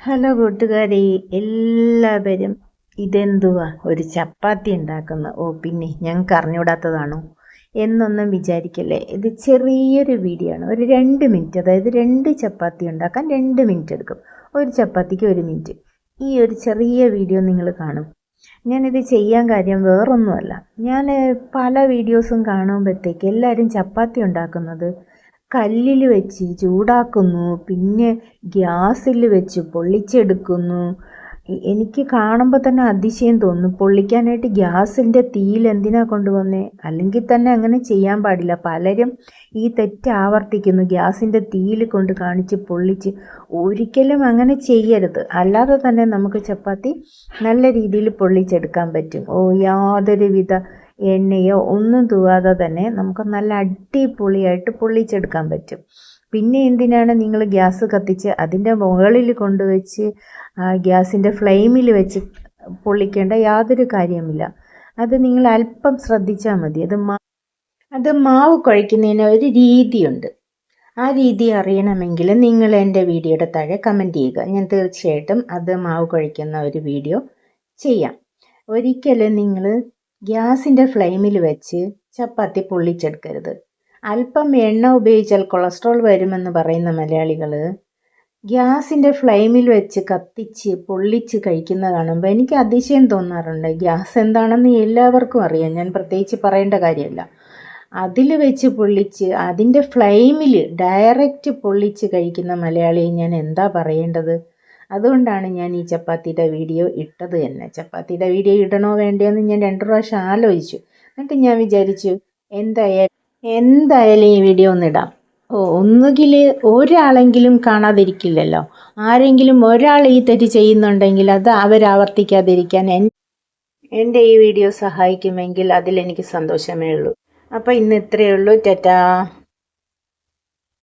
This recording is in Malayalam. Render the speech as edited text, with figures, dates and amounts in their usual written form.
ഹലോ കൂട്ടുകാരെ, എല്ലാവരും ഇതെന്തുവാ ഒരു ചപ്പാത്തി ഉണ്ടാക്കുന്ന പിന്നെ ഞങ്ങൾക്ക് അറിഞ്ഞൂടാത്തതാണോ എന്നൊന്നും വിചാരിക്കല്ലേ. ഇത് ചെറിയൊരു വീഡിയോ ആണ്, ഒരു 2 മിനിറ്റ്. അതായത് 2 ചപ്പാത്തി ഉണ്ടാക്കാൻ 2 മിനിറ്റ് എടുക്കും. ഒരു ചപ്പാത്തിക്ക് 1 മിനിറ്റ്. ഈ ഒരു ചെറിയ വീഡിയോ നിങ്ങൾ കാണും. ഞാനിത് ചെയ്യാൻ കാര്യം വേറൊന്നുമല്ല. ഞാൻ പല വീഡിയോസും കാണുമ്പോഴത്തേക്ക് എല്ലാവരും ചപ്പാത്തി ഉണ്ടാക്കുന്നത് കല്ലിൽ വെച്ച് ചൂടാക്കുന്നു, പിന്നെ ഗ്യാസിൽ വെച്ച് പൊള്ളിച്ചെടുക്കുന്നു. എനിക്ക് കാണുമ്പോൾ തന്നെ അതിശയം തോന്നുന്നു. പൊള്ളിക്കാനായിട്ട് ഗ്യാസിൻ്റെ തീയിൽ എന്തിനാ കൊണ്ടുവന്നേ? അല്ലെങ്കിൽ തന്നെ അങ്ങനെ ചെയ്യാൻ പാടില്ല. പലരും ഈ തെറ്റ് ആവർത്തിക്കുന്നു. ഗ്യാസിൻ്റെ തീയിൽ കൊണ്ട് കാണിച്ച് പൊള്ളിച്ച്. ഒരിക്കലും അങ്ങനെ ചെയ്യരുത്. അല്ലാതെ തന്നെ നമുക്ക് ചപ്പാത്തി നല്ല രീതിയിൽ പൊള്ളിച്ചെടുക്കാൻ പറ്റും. യാതൊരുവിധ എണ്ണയോ ഒന്നും തൂവാതെ തന്നെ നമുക്ക് നല്ല അടിപൊളിയായിട്ട് പൊള്ളിച്ചെടുക്കാൻ പറ്റും. പിന്നെ എന്തിനാണ് നിങ്ങൾ ഗ്യാസ് കത്തിച്ച് അതിൻ്റെ മുകളിൽ കൊണ്ടുവച്ച് ഗ്യാസിൻ്റെ ഫ്ലെയിമിൽ വെച്ച് പൊള്ളിക്കേണ്ട യാതൊരു കാര്യമില്ല. അത് നിങ്ങൾ അല്പം ശ്രദ്ധിച്ചാൽ മതി. അത് മാവ് കുഴയ്ക്കുന്നതിന് ഒരു രീതിയുണ്ട്. ആ രീതി അറിയണമെങ്കിൽ നിങ്ങൾ എൻ്റെ വീഡിയോയുടെ താഴെ കമൻറ്റ് ചെയ്യുക. ഞാൻ തീർച്ചയായിട്ടും അത് മാവ് കുഴയ്ക്കുന്ന ഒരു വീഡിയോ ചെയ്യാം. ഒരിക്കലും നിങ്ങൾ ഗ്യാസിൻ്റെ ഫ്ലെയിമിൽ വെച്ച് ചപ്പാത്തി പൊള്ളിച്ചെടുക്കരുത്. അല്പം എണ്ണ ഉപയോഗിച്ചാൽ കൊളസ്ട്രോൾ വരുമെന്ന് പറയുന്ന മലയാളികൾ ഗ്യാസിൻ്റെ ഫ്ലെയിമിൽ വെച്ച് കത്തിച്ച് പൊള്ളിച്ച് കഴിക്കുന്ന കാണുമ്പോൾ എനിക്ക് അതിശയം തോന്നാറുണ്ട്. ഗ്യാസ് എന്താണെന്ന് എല്ലാവർക്കും അറിയാം, ഞാൻ പ്രത്യേകിച്ച് പറയേണ്ട കാര്യമില്ല. അതിൽ വെച്ച് പൊള്ളിച്ച് അതിൻ്റെ ഫ്ലെയിമിൽ ഡയറക്റ്റ് പൊള്ളിച്ച് കഴിക്കുന്ന മലയാളിയെ ഞാൻ എന്താ പറയേണ്ടത്? അതുകൊണ്ടാണ് ഞാൻ ഈ ചപ്പാത്തിയുടെ വീഡിയോ ഇട്ടത് തന്നെ. ചപ്പാത്തിയുടെ വീഡിയോ ഇടണോ വേണ്ടയോന്ന് ഞാൻ 2 പ്രാവശ്യം ആലോചിച്ചു. എന്നിട്ട് ഞാൻ വിചാരിച്ചു എന്തായാലും ഈ വീഡിയോ ഒന്നിടാം. ഒന്നുകിൽ ഒരാളെങ്കിലും കാണാതിരിക്കില്ലല്ലോ. ആരെങ്കിലും ഒരാൾ ഈ തെറ്റ് ചെയ്യുന്നുണ്ടെങ്കിൽ അത് അവരാവർത്തിക്കാതിരിക്കാൻ എൻ്റെ ഈ വീഡിയോ സഹായിക്കുമെങ്കിൽ അതിലെനിക്ക് സന്തോഷമേ ഉള്ളൂ. അപ്പോൾ ഇന്ന് ഇത്രയേ ഉള്ളൂ. ടാറ്റാ.